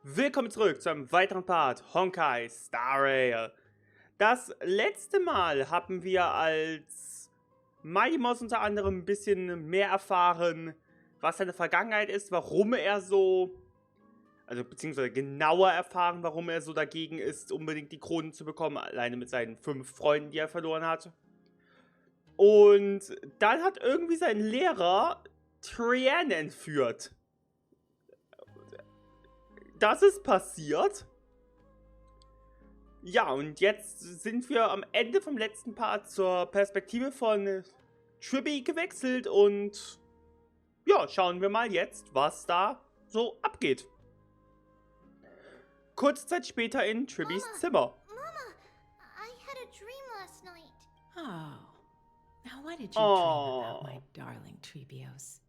Willkommen zurück zu einem weiteren Part Honkai Star Rail. Das letzte Mal haben wir als Maimos unter anderem ein bisschen mehr erfahren, was seine Vergangenheit ist, warum er so, also beziehungsweise genauer erfahren, warum er so dagegen ist, unbedingt die Kronen zu bekommen, alleine mit seinen 5 Freunden, die er verloren hat. Und dann hat irgendwie sein Lehrer Trian entführt. Das ist passiert. Ja, und jetzt sind wir am Ende vom letzten Part zur Perspektive von Tribbie gewechselt und ja, schauen wir mal jetzt, was da so abgeht. Kurze Zeit später in Tribbies Zimmer. Mama, I had a dream last night. Oh, now what did you dream about, my darling Tribbios?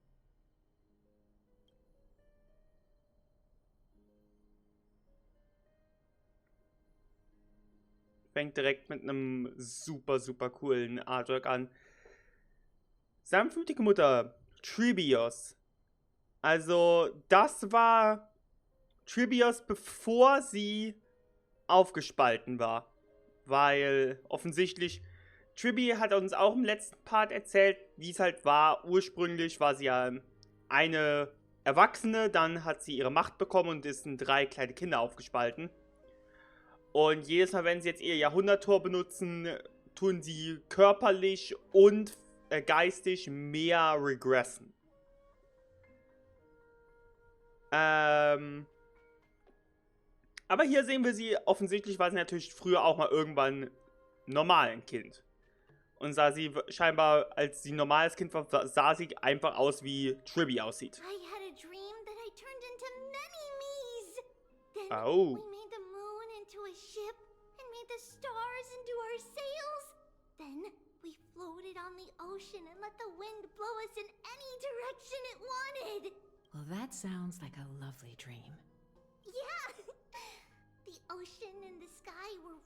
Fängt direkt mit einem super coolen Artwork an. Sanftmütige Mutter, Tribbios. Also, das war Tribbios, bevor sie aufgespalten war. Weil offensichtlich, Tribbie hat uns auch im letzten Part erzählt, wie es halt war. Ursprünglich war sie ja eine Erwachsene, dann hat sie ihre Macht bekommen und ist in 3 kleine Kinder aufgespalten. Und jedes Mal, wenn sie jetzt ihr Jahrhunderttor benutzen, tun sie körperlich und geistig mehr regressen. Aber hier sehen wir sie, offensichtlich war sie natürlich früher auch mal irgendwann normal ein Kind. Und sah sie scheinbar, als sie ein normales Kind war, sah sie einfach aus, wie Tribbie aussieht. I had a dream that I turned into many me's. Then Oh. we made the moon into a ship and made the stars into our sails. Then we floated on the ocean and let the wind blow us in any direction it wanted. Well, that sounds like a lovely dream. Yeah! The ocean and the sky were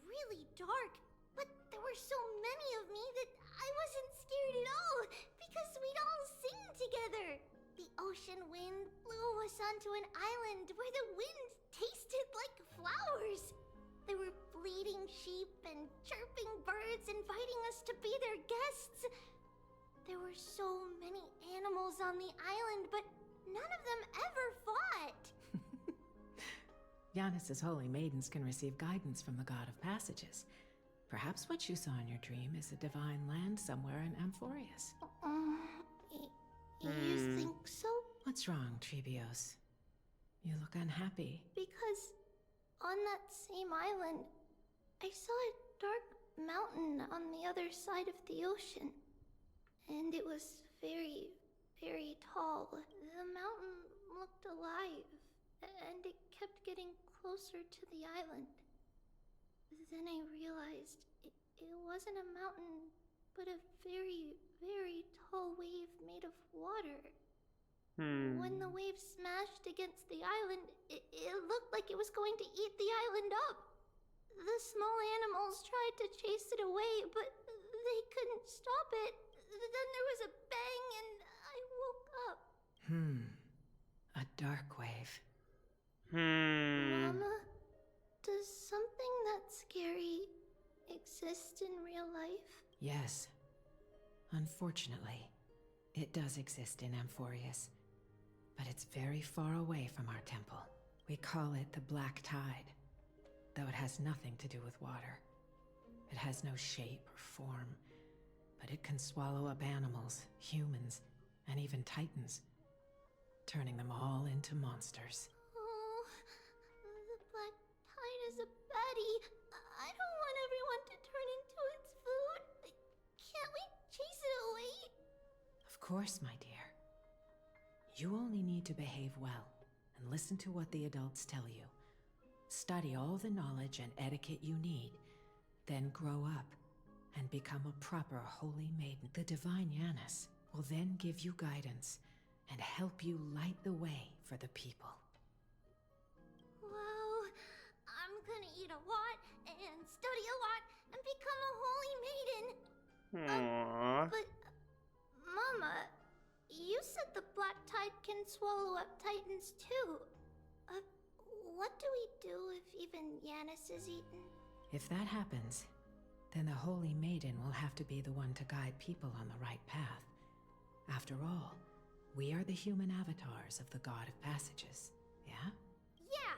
really dark, but there were so many of me that I wasn't scared at all because we'd all sing together. The ocean wind blew us onto an island where the wind tasted like flowers. There were bleating sheep and chirping birds inviting us to be their guests. There were so many animals on the island, but none of them ever fought. Giannis's holy maidens can receive guidance from the god of passages. Perhaps what you saw in your dream is a divine land somewhere in Amphorius. You think so? What's wrong, Tribbios? You look unhappy. Because on that same island, I saw a dark mountain on the other side of the ocean. And it was very tall. The mountain looked alive, and it kept getting closer to the island. Then I realized it wasn't a mountain, but a very tall wave made of water. When the wave smashed against the island, it looked like it was going to eat the island up. The small animals tried to chase it away, but they couldn't stop it. Then there was a bang and I woke up. A dark wave. Mama, does something that scary exist in real life? Yes. Unfortunately, it does exist in Amphorius. But it's very far away from our temple. We call it the Black Tide, though it has nothing to do with water. It has no shape or form, but it can swallow up animals, humans, and even titans, turning them all into monsters. Oh, the Black Tide is a baddie. I don't want everyone to turn into its food. Can't we chase it away? Of course, my dear. You only need to behave well and listen to what the adults tell you. Study all the knowledge and etiquette you need, then grow up and become a proper holy maiden. The divine Giannis will then give you guidance and help you light the way for the people. Wow, I'm gonna eat a lot and study a lot and become a holy maiden. Aww. But, Mama, you said the Black Tide can swallow up titans too. even Yanis is eaten? If that happens, then the Holy Maiden will have to be the one to guide people on the right path. After all, we are the human avatars of the God of Passages, yeah? Yeah!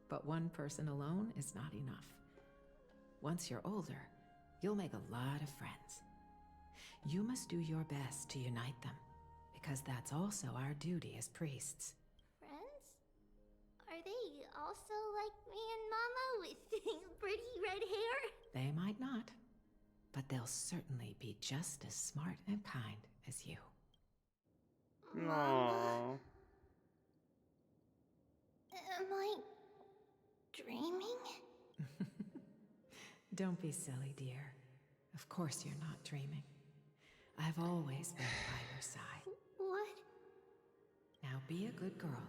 But one person alone is not enough. Once you're older, you'll make a lot of friends. You must do your best to unite them, because that's also our duty as priests. Friends? Are they also like me and Mama with pretty red hair? They might not, but they'll certainly be just as smart and kind as you. Mama? Am I dreaming? Don't be silly, dear. Of course you're not dreaming. I've always been by your side. What? Now be a good girl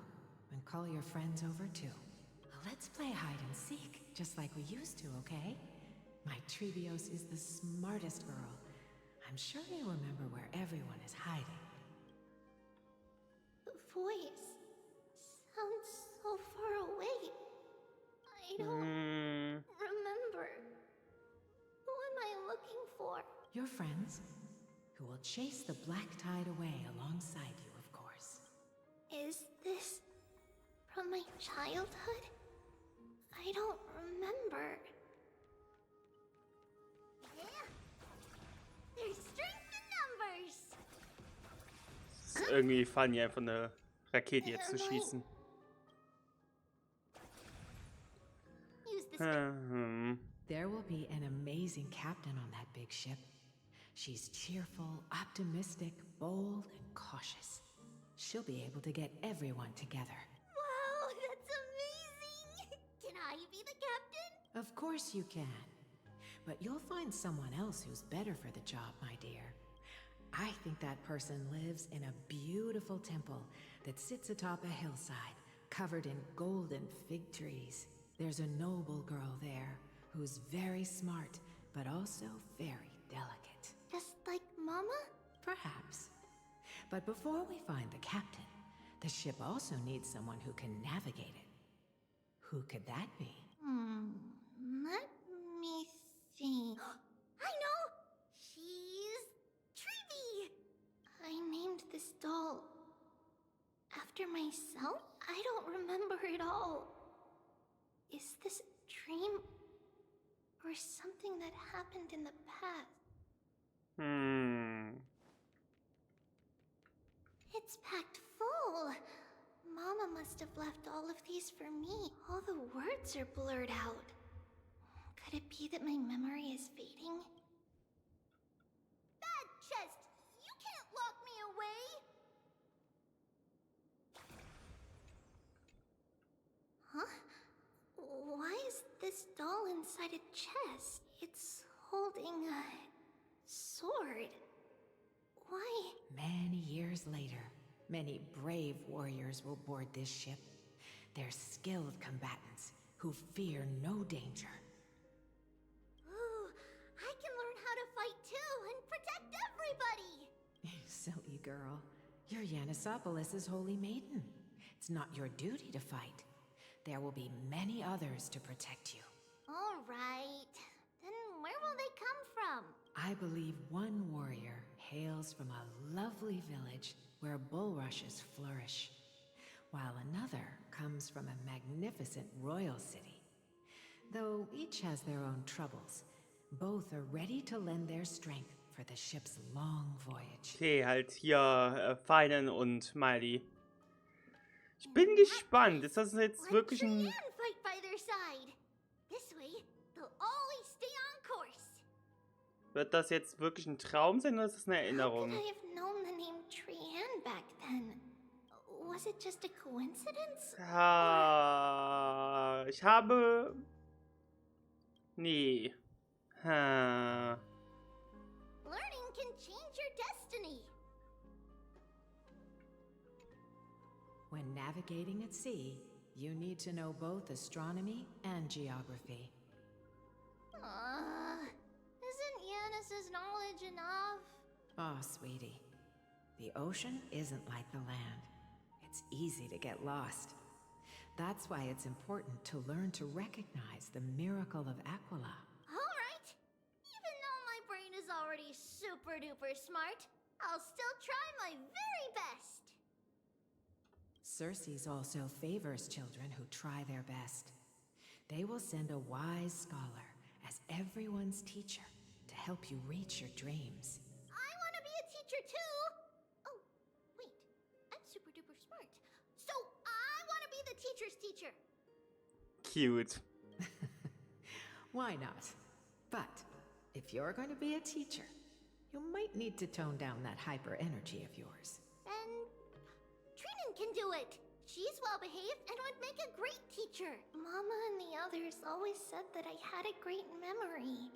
and call your friends over too. Let's play hide and seek, just like we used to, okay? My Tribbios is the smartest girl. I'm sure you remember where everyone is hiding. The voice sounds so far away. I don't remember. Who am I looking for? Your friends, who will chase the black tide away alongside you, of course. Is this from my childhood? I don't remember. Yeah. There's strength in numbers. Es ist irgendwie funny, einfach eine Rakete jetzt zu schießen. Use this. There will be an amazing captain on that big ship. She's cheerful, optimistic, bold, and cautious. She'll be able to get everyone together. Wow, that's amazing! Can I be the captain? Of course you can. But you'll find someone else who's better for the job, my dear. I think that person lives in a beautiful temple that sits atop a hillside, covered in golden fig trees. There's a noble girl there who's very smart, but also very delicate. Just like Mama? Perhaps. But before we find the captain, the ship also needs someone who can navigate it. Who could that be? Let me see. I know! She's Tribbie! I named this doll after myself? I don't remember it all. Is this a dream? Or something that happened in the past? It's packed full. Mama must have left all of these for me. All the words are blurred out. Could it be that my memory is fading? Bad chest! You can't lock me away! Huh? Why is this doll inside a chest? It's holding a sword. Why? Many years later, many brave warriors will board this ship. They're skilled combatants who fear no danger. Ooh, I can learn how to fight too and protect everybody! Silly girl. You're Yanisopoulos' holy maiden. It's not your duty to fight. There will be many others to protect you. All right. Then where will they come from? I believe one warrior hails from a lovely village where bulrushes flourish, while another comes from a magnificent royal city. Though each has their own troubles, both are ready to lend their strength for the ship's long voyage. Okay, halt hier Feinen und Miley. Ich bin gespannt. Ist das jetzt wirklich ein... Fight by their side. This way, they'll always stay on course. Wird das jetzt wirklich ein Traum sein oder ist das eine Erinnerung? How could I have known the name Trian back then? Was it just a coincidence? Ich habe... Nee. Learning can change your destiny. When navigating at sea, you need to know both astronomy and geography. Isn't Yanis's knowledge enough? Oh, sweetie. The ocean isn't like the land. It's easy to get lost. That's why it's important to learn to recognize the miracle of Aquila. Alright. Even though my brain is already super duper smart, I'll still try my very best. Circe also favors children who try their best. They will send a wise scholar as everyone's teacher to help you reach your dreams. I want to be a teacher too. Oh, wait. I'm super duper smart. So I want to be the teacher's teacher. Cute. Why not? But if you're going to be a teacher, you might need to tone down that hyper energy of yours. Then Trinan can do it. She's well behaved and would make a great teacher. Mama and the others always said that I had a great memory.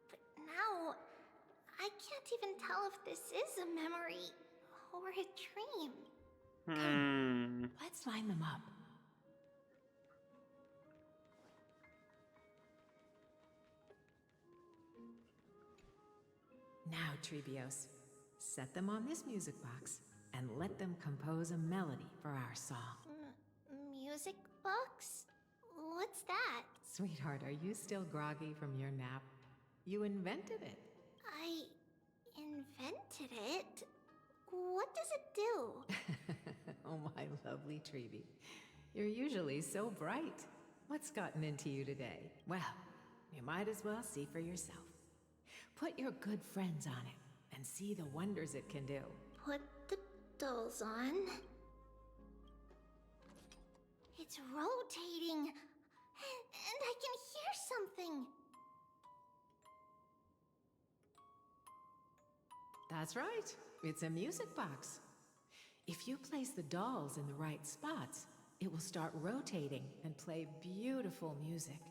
But now, I can't even tell if this is a memory or a dream. Let's line them up. Now, Tribbios, set them on this music box and let them compose a melody for our song. Music box? What's that? Sweetheart, are you still groggy from your nap? You invented it. I invented it? What does it do? Oh, my lovely Tribbie. You're usually so bright. What's gotten into you today? Well, you might as well see for yourself. Put your good friends on it and see the wonders it can do. Put the dolls on. It's rotating. And I can hear something. That's right. It's a music box. If you place the dolls in the right spots, it will start rotating and play beautiful music.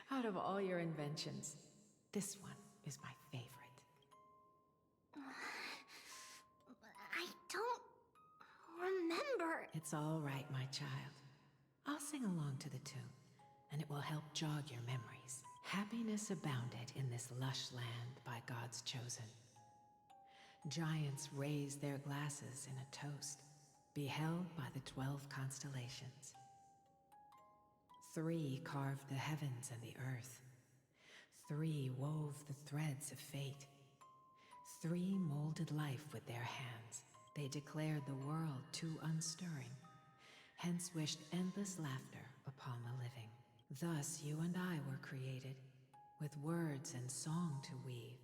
Out of all your inventions, this one is my favorite. I don't remember. It's all right, my child. I'll sing along to the tune, and it will help jog your memories. Happiness abounded in this lush land by God's chosen. Giants raised their glasses in a toast, beheld by the 12 constellations. 3 carved the heavens and the earth. 3 wove the threads of fate. 3 molded life with their hands. They declared the world too unstirring, hence wished endless laughter upon the living. Thus you and I were created, with words and song to weave,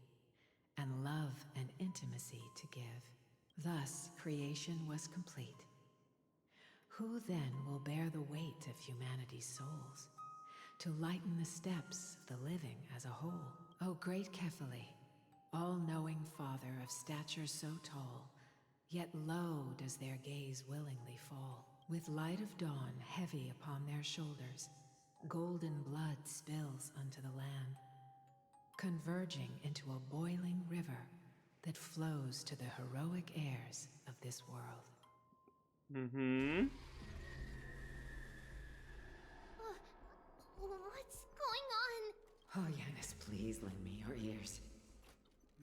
and love and intimacy to give. Thus creation was complete. Who then will bear the weight of humanity's souls, to lighten the steps of the living as a whole? O great Kephale, all-knowing Father of stature so tall, yet low does their gaze willingly fall. With light of dawn heavy upon their shoulders, golden blood spills unto the land, converging into a boiling river that flows to the heroic heirs of this world. What's going on? Oh, Janus, please lend me your ears.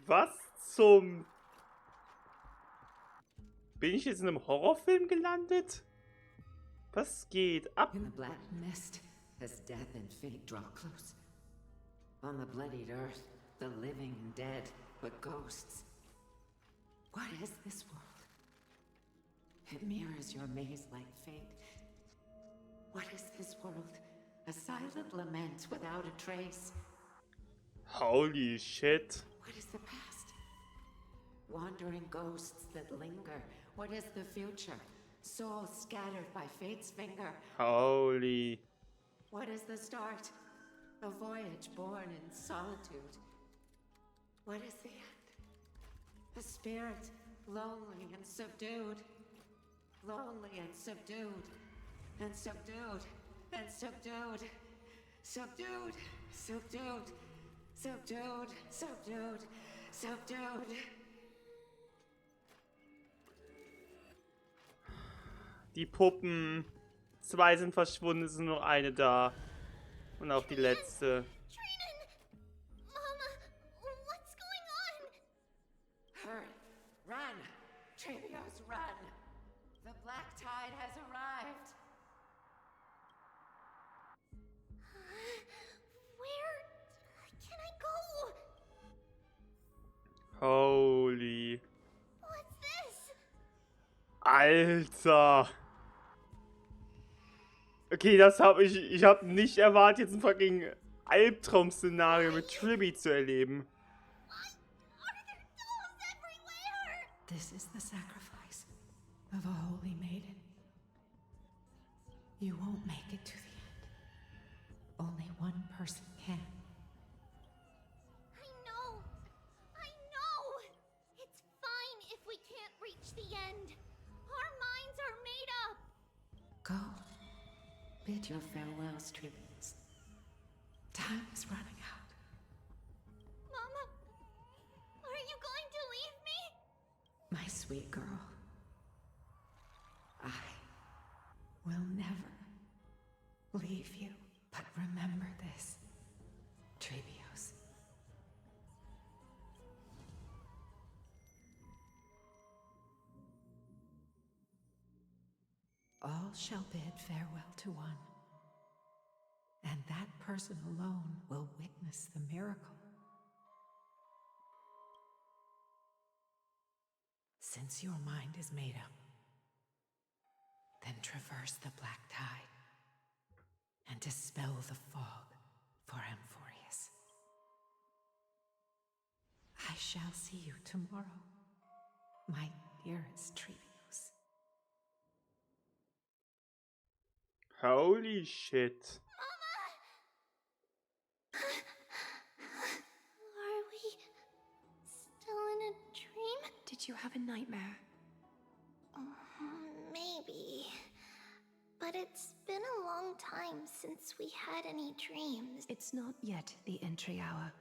Was zum... Bin ich jetzt in einem Horrorfilm gelandet? Was geht ab? In the black mist, as death and fate draw close. On the bloodied earth, the living and dead, but ghosts. What is this world? It mirrors your maze-like fate. What is this world? A silent lament without a trace. Holy shit. What is the past? Wandering ghosts that linger. What is the future? Souls scattered by fate's finger. Holy. What is the start? A voyage born in solitude. What is the end? A spirit, lonely and subdued. Lonely and subdued. And subdued. And subdued. Subdued. Subdued. Subdued. Subdued. Subdued. Die Puppen. 2 sind verschwunden, es ist nur noch eine da. Und auch die letzte. Trinan! Mama, what's going on? Hurry! Run! Tribbios, run! The black tide has Alter. Okay, ich habe nicht erwartet, jetzt ein fucking Albtraum-Szenario mit Tribbie zu erleben. This is the sacrifice of a holy maiden. You won't make it to the end. Only one person can. I know. It's fine if we can't reach the end. Our minds are made up. Go. Bid your farewells, Tribbies. Time is running out. Mama, are you going to leave me? My sweet girl. I will never leave you. But remember this, Tribbios. All shall bid farewell to one, and that person alone will witness the miracle. Since your mind is made up, then traverse the black tide and dispel the fog for Amphorius. I shall see you tomorrow, my dearest Tribbios. Holy shit. Are we still in a dream? Did you have a nightmare? Maybe. But it's been a long time since we had any dreams. It's not yet the entry hour.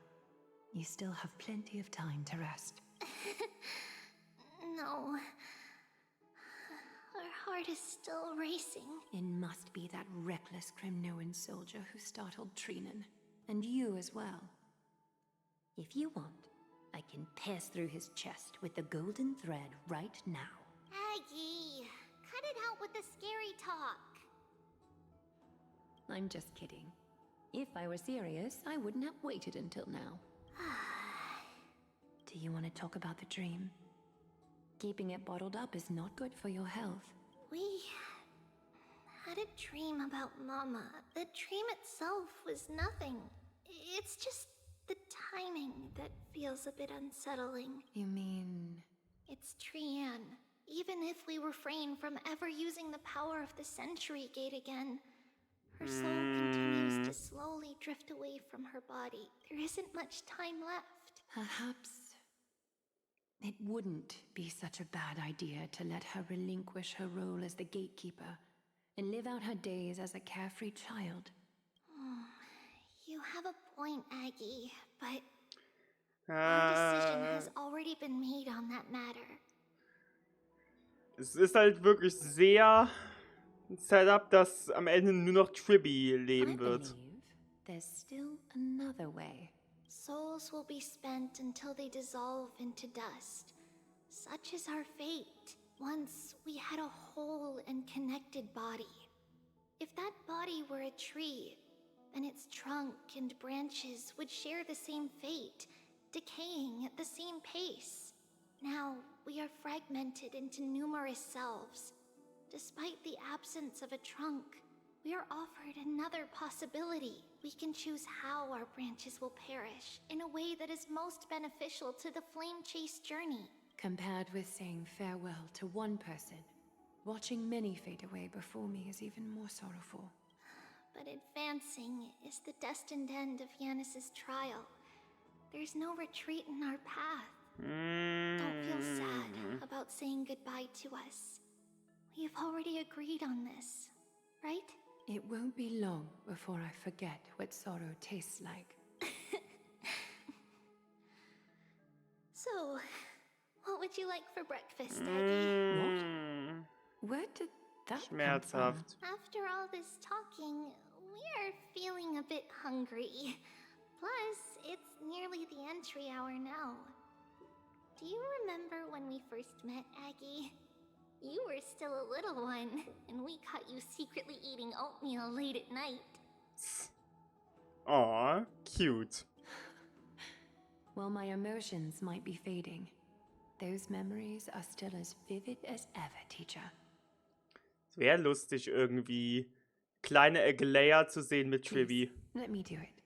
You still have plenty of time to rest. No. Our heart is still racing. It must be that reckless Kremnoan soldier who startled Trinan. And you as well. If you want, I can pass through his chest with the golden thread right now. Aggie, cut it out with the scary talk. I'm just kidding. If I were serious, I wouldn't have waited until now. Do you want to talk about the dream? Keeping it bottled up is not good for your health. We had a dream about Mama. The dream itself was nothing. It's just the timing that feels a bit unsettling. You mean... It's Trian. Even if we refrain from ever using the power of the Century Gate again, her soul continues to slowly drift away from her body. There isn't much time left. Perhaps it wouldn't be such a bad idea to let her relinquish her role as the gatekeeper and live out her days as a carefree child. You have a point, Aggie, but our decision has already been made on that matter. Es ist halt wirklich sehr ein Setup, dass am Ende nur noch Tribbie leben I wird. believe there's still another way. Souls will be spent until they dissolve into dust. Such is our fate. Once we had a whole and connected body. If that body were a tree, then its trunk and branches would share the same fate, decaying at the same pace. Now, we are fragmented into numerous selves. Despite the absence of a trunk, we are offered another possibility. We can choose how our branches will perish in a way that is most beneficial to the flame chase journey. Compared with saying farewell to one person, watching many fade away before me is even more sorrowful. But advancing is the destined end of Yanis's trial. There's no retreat in our path. Don't feel sad about saying goodbye to us. We have already agreed on this, right? It won't be long before I forget what sorrow tastes like. So, what would you like for breakfast, Aggie? Where did that come from? Schmerzhaft. After all this talking, we are feeling a bit hungry. Plus, it's nearly the entry hour now. Do you remember when we first met, Aggie? You were still a little one, and we caught you secretly eating oatmeal late at night. Aw, cute. While my emotions might be fading, those memories are still as vivid as ever, teacher. wäre lustig, irgendwie kleine Aglaia zu sehen mit Tribbie. Please, let me do it.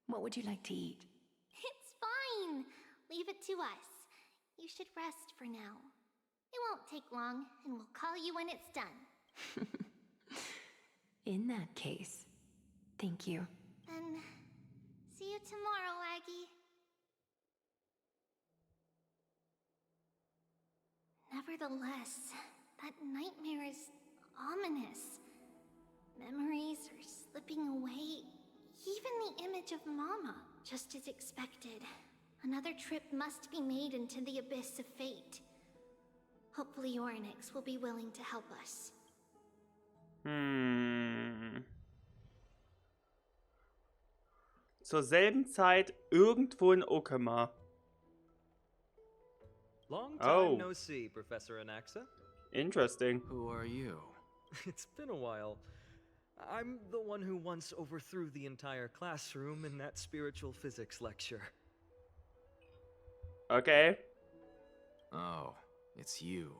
What would you like to eat? It's fine. Leave it to us. You should rest for now. It won't take long, and we'll call you when it's done. In that case, thank you. Then, see you tomorrow, Aggie. Nevertheless, that nightmare is ominous. Memories are slipping away. Even the image of Mama. Just as expected. Another trip must be made into the abyss of fate. Hopefully Orynyx will be willing to help us. Zur selben Zeit irgendwo in Okama. Long time no see, Professor Anaxa. Interesting. Who are you? It's been a while. I'm the one who once overthrew the entire classroom in that spiritual physics lecture. Okay. Oh, it's you.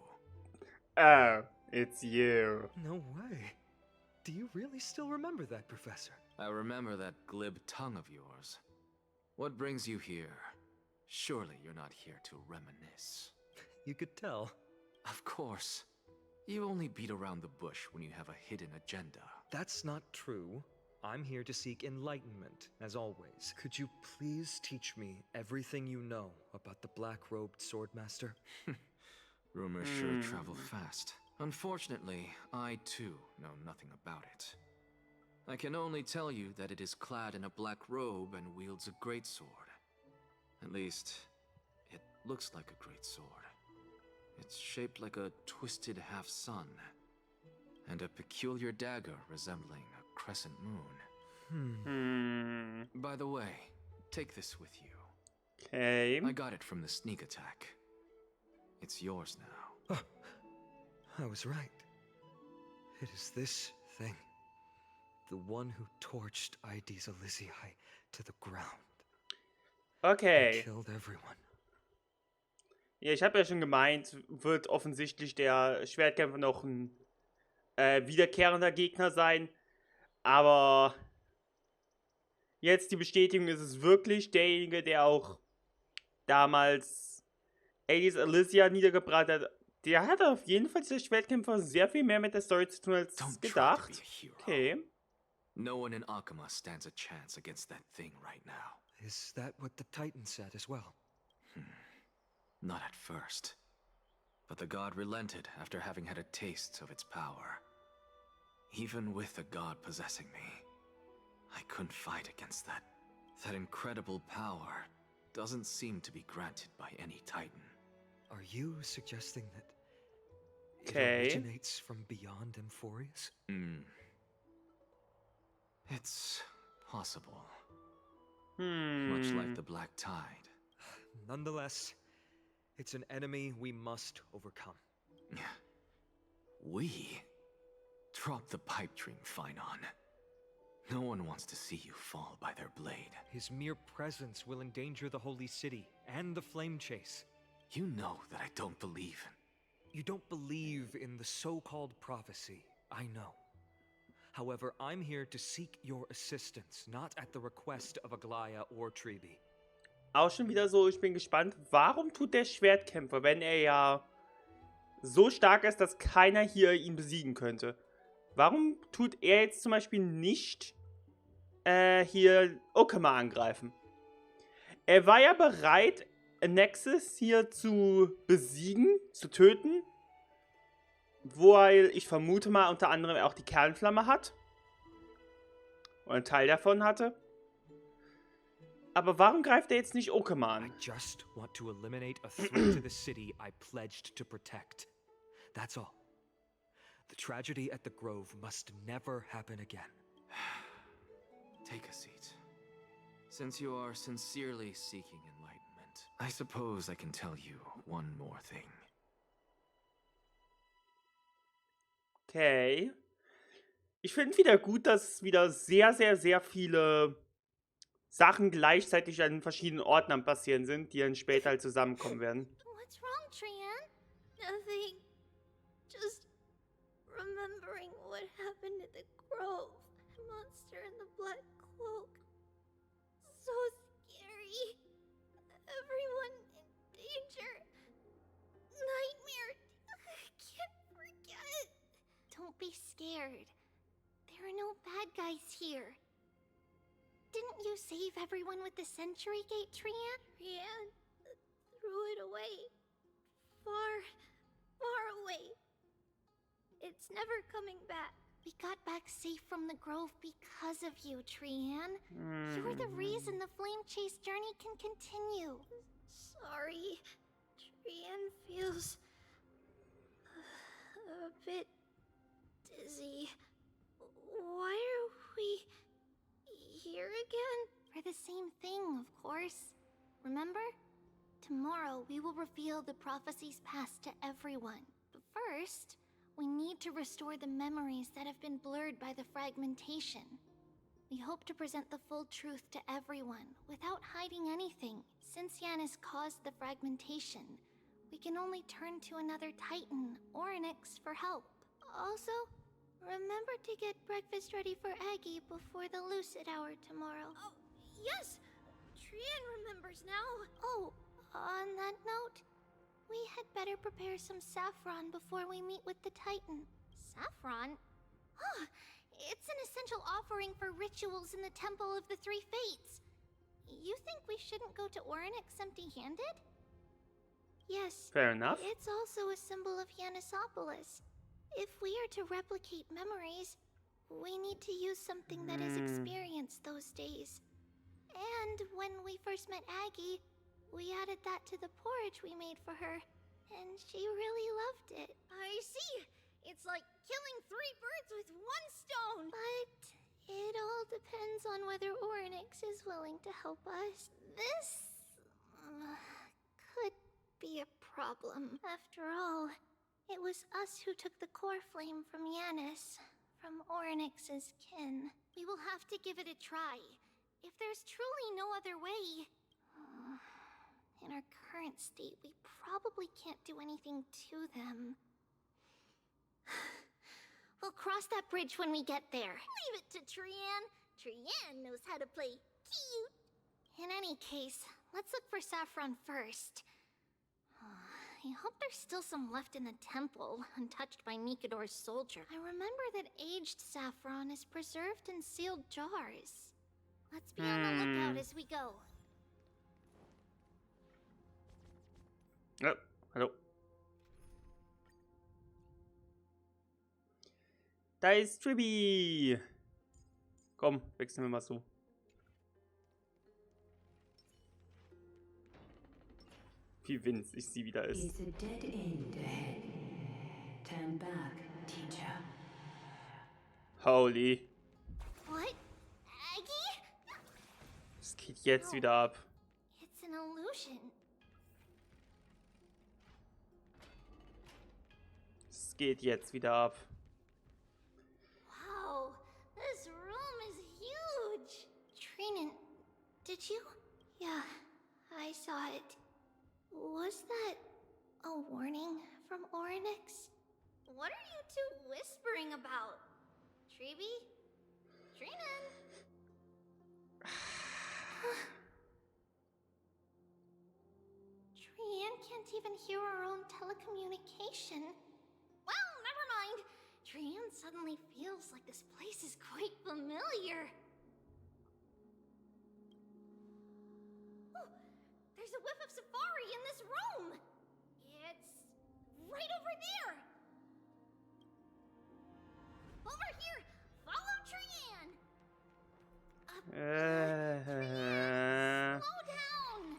Oh, it's you. No way. Do you really still remember that, Professor? I remember that glib tongue of yours. What brings you here? Surely you're not here to reminisce. You could tell. Of course. You only beat around the bush when you have a hidden agenda. That's not true. I'm here to seek enlightenment, as always. Could you please teach me everything you know about the black-robed swordmaster? Rumors sure travel fast. Unfortunately, I too know nothing about it. I can only tell you that it is clad in a black robe and wields a greatsword. At least, it looks like a greatsword. It's shaped like a twisted half-sun, and a peculiar dagger resembling a crescent moon. By the way, take this with you. Okay. I got it from the sneak attack. It's yours now. I was right. It is this thing. The one who torched ID's Elysiae to the ground. Okay. And killed everyone. Ja, ich habe ja schon gemeint, wird offensichtlich der Schwertkämpfer noch ein wiederkehrender Gegner sein. Aber jetzt die Bestätigung, ist es wirklich derjenige, der auch damals ID's Elysiae niedergebrannt hat. Der hat auf jeden Fall, dieser Schwertkämpfer, sehr viel mehr mit der Story zu tun als gedacht. Okay. No one in Akama stands a chance against that thing right now. Is that what the Titan said as well? Not at first. But the god relented after having had a taste of its power. Even with the god possessing me, I couldn't fight against that. That incredible power doesn't seem to be granted by any Titan. Are you suggesting that it Okay. originates from beyond Amphorius? It's possible. Much like the Black Tide. Nonetheless, it's an enemy we must overcome. We? Drop the pipe dream, Finon. No one wants to see you fall by their blade. His mere presence will endanger the Holy City and the Flame Chase. You know that I don't believe in... You don't believe in the so-called prophecy, I know. However, I'm here to seek your assistance, not at the request of Aglaia or Tribbie. Auch schon wieder so, ich bin gespannt, warum tut der Schwertkämpfer, wenn er ja so stark ist, dass keiner hier ihn besiegen könnte? Warum tut er jetzt zum Beispiel nicht hier Okama angreifen? Er war ja bereit, Nexus hier zu besiegen, zu töten, weil ich vermute mal unter anderem auch die Kernflamme hat. Oder einen Teil davon hatte. Aber warum greift er jetzt nicht Okama I an? just want to eliminate a threat to the city I pledged to protect. That's all. The tragedy at the Grove must never happen again. Take a seat. Since you are sincerely seeking enlightenment, I suppose I can tell you one more thing. Okay. Ich finde wieder gut, dass wieder sehr, sehr, sehr viele Sachen gleichzeitig an verschiedenen Orten am passieren sind, die dann später halt zusammenkommen werden. What's wrong, Trian? Nothing. Just remembering what happened at the Grove. The monster in the black cloak. So scary. Everyone in danger. Nightmare. I can't forget. Don't be scared. There are no bad guys here. Didn't you save everyone with the Century Gate, Trian? Trian threw it away. Far, far away. It's never coming back. We got back safe from the Grove because of you, Trian. You're the reason the Flame Chase journey can continue. Sorry. Trian feels a bit dizzy. Why are we here again? For the same thing, of course. Remember? Tomorrow we will reveal the prophecies past to everyone. But first, we need to restore the memories that have been blurred by the fragmentation. We hope to present the full truth to everyone, without hiding anything. Since Yanis caused the fragmentation, we can only turn to another Titan, Orynyx, for help. Also, remember to get breakfast ready for Aggie before the Lucid Hour tomorrow. Oh, yes! Trian remembers now. Oh, on that note, we had better prepare some saffron before we meet with the Titan. Saffron? Huh, it's an essential offering for rituals in the Temple of the Three Fates. You think we shouldn't go to Orynyx empty-handed? Yes. Fair enough. It's also a symbol of Yanisopolis. If we are to replicate memories, we need to use something that is experienced those days. And when we first met Aggie, we added that to the porridge we made for her, and she really loved it. I see! It's like killing 3 birds with 1 stone! But it all depends on whether Orynyx is willing to help us. This could be a problem. After all, it was us who took the core flame from Yanis, from Orynyx's kin. We will have to give it a try. If there's truly no other way... In our current state, we probably can't do anything to them. We'll cross that bridge when we get there. Leave it to Trian. Trian knows how to play cute. In any case, let's look for saffron first. I hope there's still some left in the temple, untouched by Nikador's soldier. I remember that aged saffron is preserved in sealed jars. Let's be on the lookout as we go. Oh, hallo. Da ist Tribbie. Komm, wechseln wir mal so. Wie winzig sie wieder ist. It's a dead end ahead. Turn back, teacher. Holy. What? Aggie? Es geht jetzt wieder ab. It's an illusion. Es geht jetzt wieder ab. Wow, this room is huge. Trinan, did you? Yeah, I saw it. Was that a warning from Orynyx? What are you two whispering about? Tribbie? Trinan? Trian can't even hear our own telecommunication. Well, never mind. Trian suddenly feels like this place is quite familiar. Oh, there's a whiff of safari in this room. It's right over there. Over here. Follow Trian. Trian, slow down.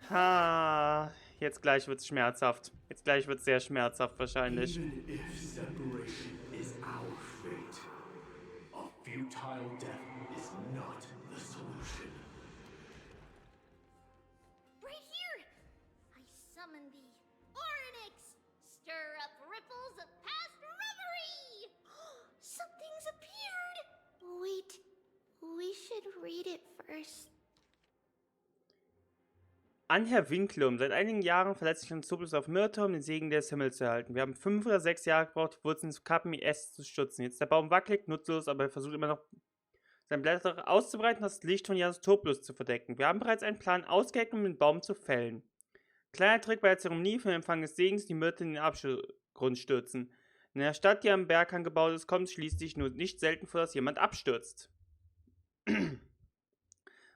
Ha, jetzt gleich wird's schmerzhaft. Jetzt gleich wird's sehr schmerzhaft wahrscheinlich. Even if separation is our fate, a futile death is not the solution. Right here. I summon thee, Orynyx. Stir up ripples of past reverie. Something's appeared. Wait, we should read it first. An Herr Winklum. Seit einigen Jahren verletzt sich ein Zobus auf Myrte, um den Segen des Himmels zu erhalten. Wir haben 5 oder 6 Jahre gebraucht, Wurzeln zu kappen, die Äste zu stützen. Jetzt der Baum wackelt, nutzlos, aber er versucht immer noch, seine Blätter auszubreiten, das Licht von Janus zu verdecken. Wir haben bereits einen Plan ausgeheckt, um den Baum zu fällen. Kleiner Trick bei der Zeremonie für den Empfang des Segens, die Myrte in den Abgrund stürzen. In der Stadt, die am Berg angebaut ist, kommt es schließlich nur nicht selten vor, dass jemand abstürzt.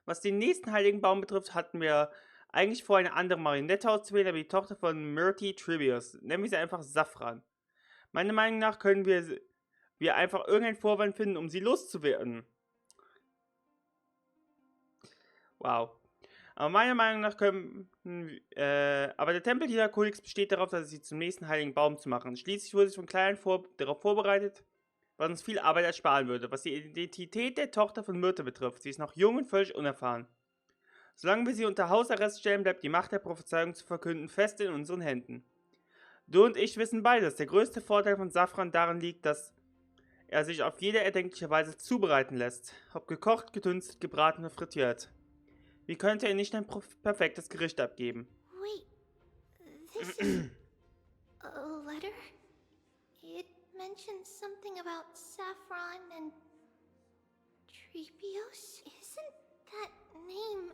Was den nächsten heiligen Baum betrifft, hatten wir eigentlich vor, eine andere Marionette auszuwählen, aber die Tochter von Myrti Tribbius. Nennen wir sie einfach Safran. Meiner Meinung nach können wir einfach irgendeinen Vorwand finden, um sie loszuwerden. Wow. Aber meiner Meinung nach aber der Tempeldiener-Kodex besteht darauf, dass sie zum nächsten heiligen Baum zu machen. Schließlich wurde sie von klein darauf vorbereitet, was uns viel Arbeit ersparen würde. Was die Identität der Tochter von Myrte betrifft, sie ist noch jung und völlig unerfahren. Solange wir sie unter Hausarrest stellen, bleibt die Macht der Prophezeiung zu verkünden fest in unseren Händen. Du und ich wissen beides. Der größte Vorteil von Safran darin liegt, dass er sich auf jede erdenkliche Weise zubereiten lässt. Ob gekocht, gedünstet, gebraten oder frittiert. Wie könnte er nicht ein perfektes Gericht abgeben? Wait, this is a letter? It mentions something about saffron and Tribbios? Isn't that name...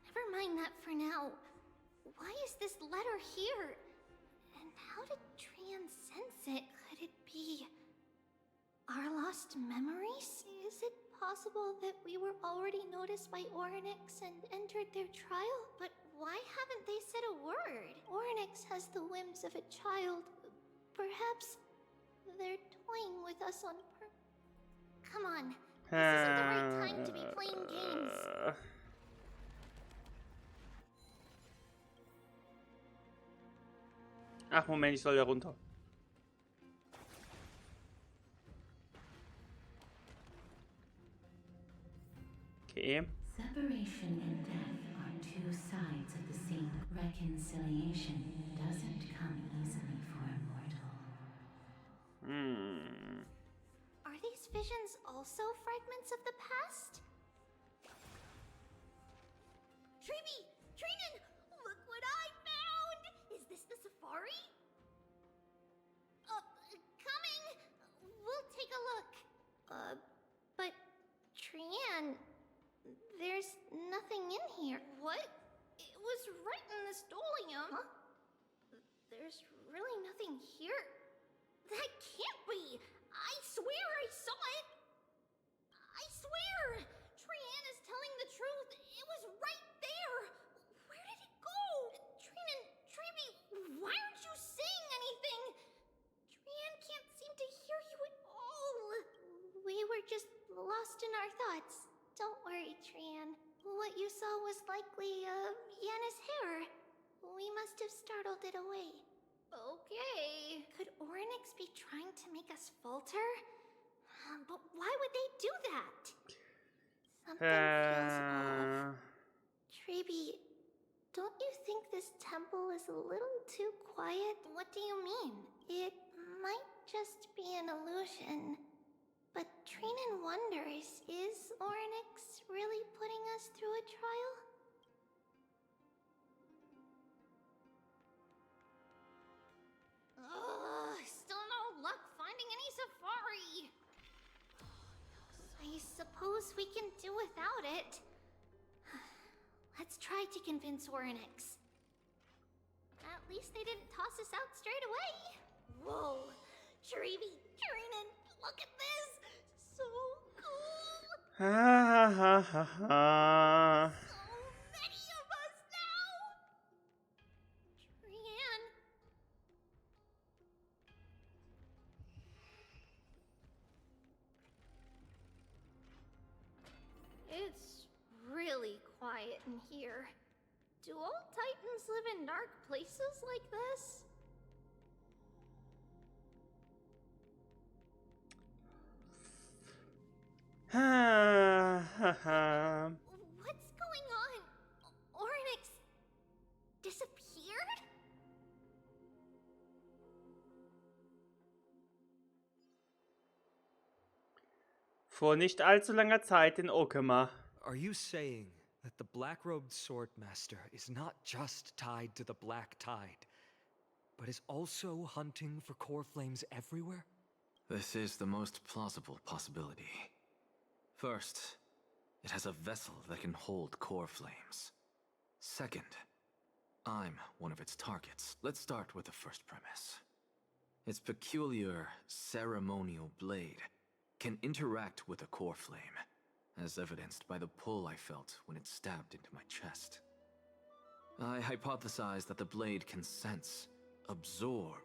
Never mind that for now. Why is this letter here? And how did Trian sense it? Could it be our lost memories? Is it possible that we were already noticed by Orynyx and entered their trial? But why haven't they said a word? Orynyx has the whims of a child. Perhaps they're toying with us on Come on. This isn't the right time to be playing games. Ach, Moment, ich soll ja runter. Okay. Separation and death are two sides of the same. Reconciliation doesn't come easily for a mortal. Are these visions also fragments of the past? Tribbie! Trinan! Look what I found! Is this the safari? Coming! We'll take a look. But Trian, there's nothing in here. What? It was right in the stolium. Huh? There's really nothing here. That can't be! I swear I saw it! I swear! Trian is telling the truth. It was right there. Where did it go? Trinan, Tribbie, why aren't you saying anything? Trian can't seem to hear you at all. We were just lost in our thoughts. Don't worry, Trian. What you saw was likely, Yanna's hair. We must have startled it away. Okay. Could Orynyx be trying to make us falter? But why would they do that? Something feels off. Tribbie, don't you think this temple is a little too quiet? What do you mean? It might just be an illusion. But Trinan wonders, is Orynyx really putting us through a trial? Still no luck finding any safari. I suppose we can do without it. Let's try to convince Orynyx. At least they didn't toss us out straight away. Whoa, Tribbie, Trinan, look at this. So cool. Ha ha ha ha. So many of us now. Trian. It's really quiet in here. Do all Titans live in dark places like this? Ha ha ha. What's going on? Orynyx disappeared? Vor nicht allzu langer Zeit in Okema. Are you saying that the black-robed swordmaster is not just tied to the Black Tide, but is also hunting for core flames everywhere? This is the most plausible possibility. First, it has a vessel that can hold core flames. Second, I'm one of its targets. Let's start with the first premise. Its peculiar ceremonial blade can interact with a core flame, as evidenced by the pull I felt when it stabbed into my chest. I hypothesize that the blade can sense, absorb,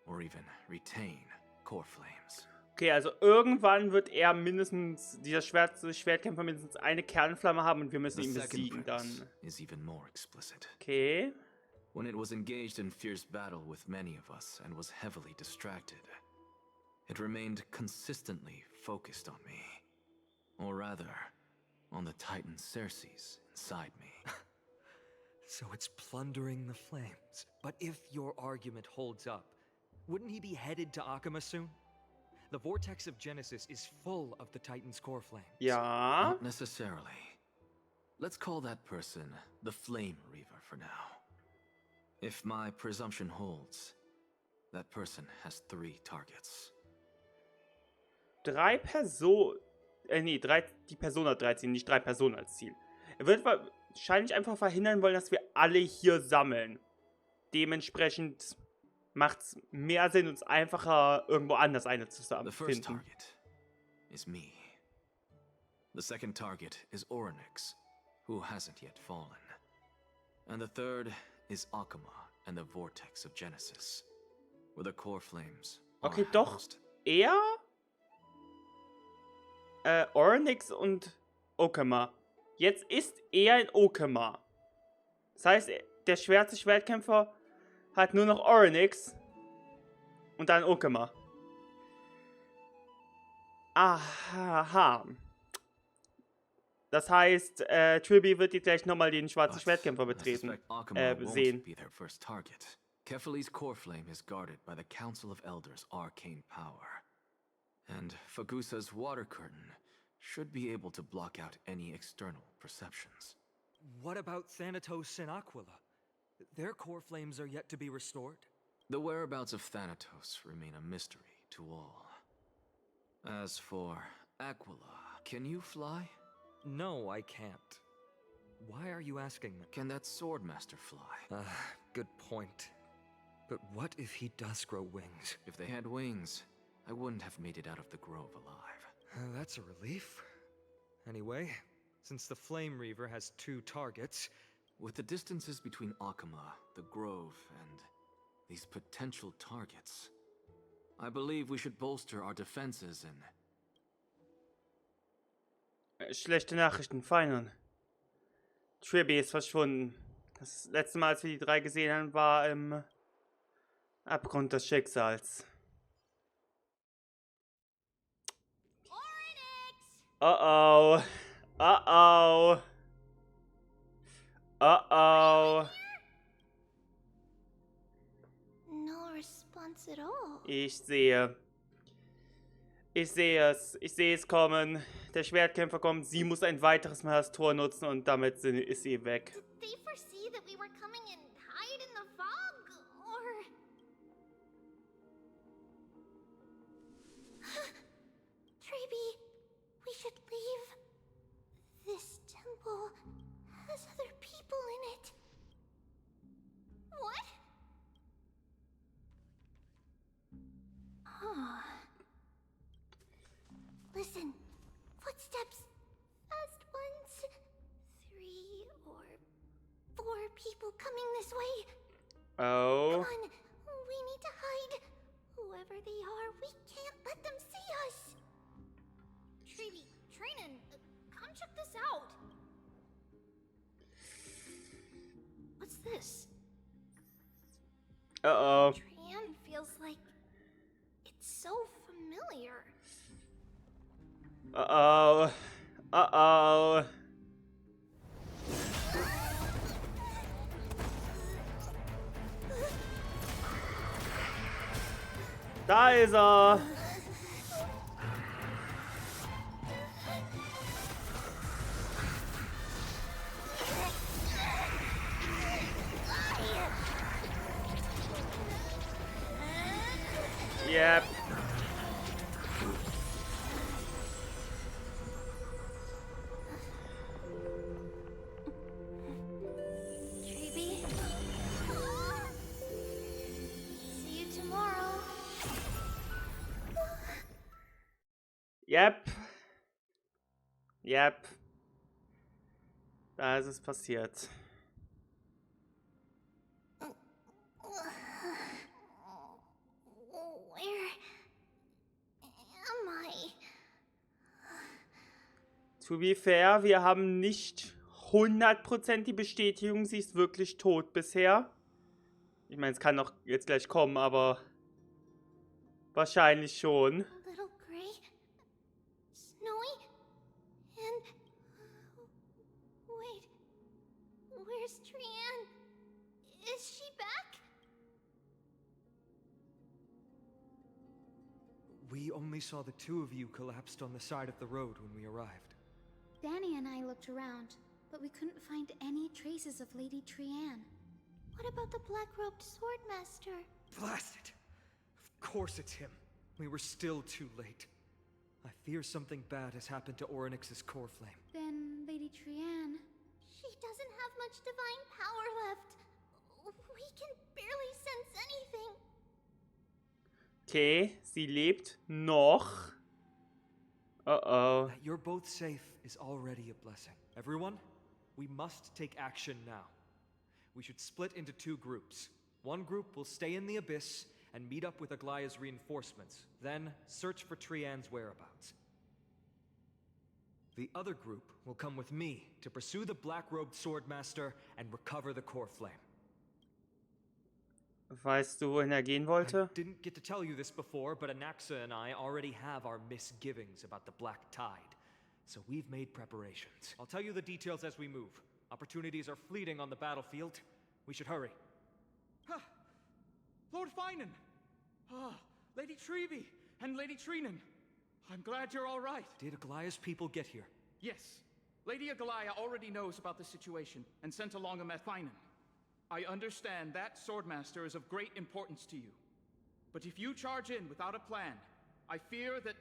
or even retain core flames. Okay, also irgendwann wird er mindestens, dieser Schwertkämpfer mindestens eine Kernflamme haben und wir müssen ihn besiegen dann. Is even more explicit. Okay. When it was engaged in fierce battle with many of us and was heavily distracted, it remained consistently focused on me. Or rather, on the Titan Cersei's inside me. So it's plundering the flames. But if your argument holds up, wouldn't he be headed to Akama soon? The vortex of Genesis is full of the Titan's core flames. Ja. Not necessarily. Let's call that person the Flame Reaver for now. If my presumption holds, that person has 3 targets. Die Person hat 3 Ziele, nicht 3 Personen als Ziel. Er wird wahrscheinlich einfach verhindern wollen, dass wir alle hier sammeln. Dementsprechend macht es mehr Sinn, uns einfacher irgendwo anders eine The first zusammenfinden. target is me. The second target is Orynyx, who hasn't yet fallen. And the third is Akama and the vortex of Genesis, where the core flames are Okay, doch. housed. Er, Orynyx und Okama. Jetzt ist er in Okama. Das heißt, der schwerste Schwertkämpfer hat nur noch Orynyx und dann Okama. Aha. Das heißt, Tribbie wird jetzt gleich nochmal den schwarzen Schwertkämpfer I betreten, suspect Akama won't sehen. be their first target. Kefali's core flame is guarded by the Council of Elders' arcane power. And Fagusa's water curtain should be able to block out any external perceptions. What about Thanatos and Aquila? Their core flames are yet to be restored. The whereabouts of Thanatos remain a mystery to all. As for Aquila, can you fly? No, I can't. Why are you asking me? Can that swordmaster fly? Good point. But what if he does grow wings? If they had wings, I wouldn't have made it out of the grove alive. That's a relief. Anyway, since the Flame Reaver has 2 targets... With the distances between Akama, the grove, and these potential targets, I believe we should bolster our defenses and... Schlechte Nachrichten, Final. Tribbie ist verschwunden. Das letzte Mal, als wir die 3 gesehen haben, war im Abgrund des Schicksals. Uh-oh. Uh-oh. Uh-oh. No response at all. Ich sehe. Ich sehe es. Ich sehe es kommen. Der Schwertkämpfer kommt. Sie muss ein weiteres Mal das Tor nutzen und damit ist sie weg. Did they foresee that we were coming and hide in the fog? Or... Tribbie, we should leave. This temple has other people in it. What? Listen, footsteps. Fast ones. 3 or 4 people coming this way. Oh. Come on, we need to hide. Whoever they are, we can't let them see us. Tribbie, Trinan, come check this out. What's this? Uh-oh. Tran feels like it's so familiar. Uh-oh. Uh-oh. Da ist er. Yep. Tribbie. See you tomorrow. Yep. Yep. Da ist es passiert. Where am I? To be fair, wir haben nicht 100% die Bestätigung, sie ist wirklich tot bisher. Ich meine, es kann noch jetzt gleich kommen, aber wahrscheinlich schon. Little gray, snowy, and wait, where's Trianne? Is she back? We only saw the two of you collapsed on the side of the road when we arrived. Danny and I looked around, but we couldn't find any traces of Lady Trianne. What about the black-robed swordmaster? Blast it! Of course it's him. We were still too late. I fear something bad has happened to Orynyx's core flame. Then Lady Trianne... She doesn't have much divine power left. We can barely sense anything. Okay, sie lebt noch. Uh-oh. That you're both safe is already a blessing. Everyone, we must take action now. We should split into two groups. One group will stay in the abyss and meet up with Aglaya's reinforcements, then search for Trianne's whereabouts. The other group will come with me to pursue the black-robed swordmaster and recover the core flame. Weißt du, wohin gehen wollte? I didn't get to tell you this before, but Anaxa and I already have our misgivings about the Black Tide, so we've made preparations. I'll tell you the details as we move. Opportunities are fleeting on the battlefield. We should hurry. Lord Finan! Lady Tribbie and Lady Trinan. I'm glad you're all right. Did Aglaya's people get here? Yes. Lady Aglaya already knows about the situation and sent along a Finan. I understand that swordmaster is of great importance to you. But if you charge in without a plan, I fear that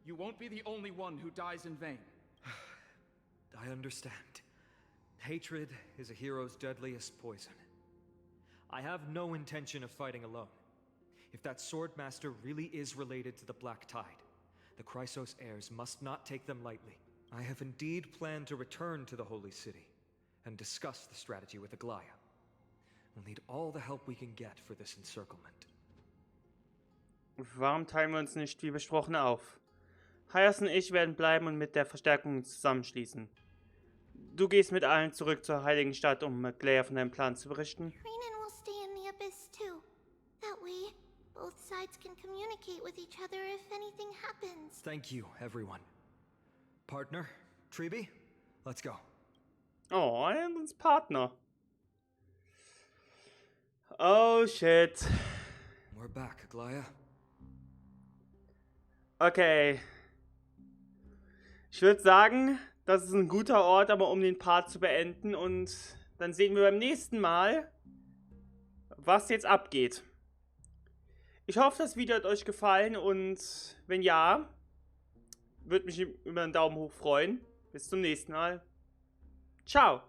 you won't be the only one who dies in vain. I understand. Hatred is a hero's deadliest poison. I have no intention of fighting alone. If that swordmaster really is related to the Black Tide, the Chrysos heirs must not take them lightly. I have indeed planned to return to the Holy City and discuss the strategy with Aglaya. We'll need all the help we can get for this encirclement. Warum teilen wir uns nicht wie besprochen auf? HoYoverse und ich werden bleiben und mit der Verstärkung zusammenschließen. Du gehst mit allen zurück zur Heiligen Stadt, um Aglaya von deinem Plan zu berichten. Trinan will stay in the abyss too. That way, both sides can communicate with each other if anything happens. Thank you, everyone. Partner, Tribbie, let's go. Oh, er ist uns Partner. Oh, shit. We're back, Aglaya. Okay. Ich würde sagen, das ist ein guter Ort, aber um den Part zu beenden. Und dann sehen wir beim nächsten Mal, was jetzt abgeht. Ich hoffe, das Video hat euch gefallen. Und wenn ja, würde mich über einen Daumen hoch freuen. Bis zum nächsten Mal. Ciao.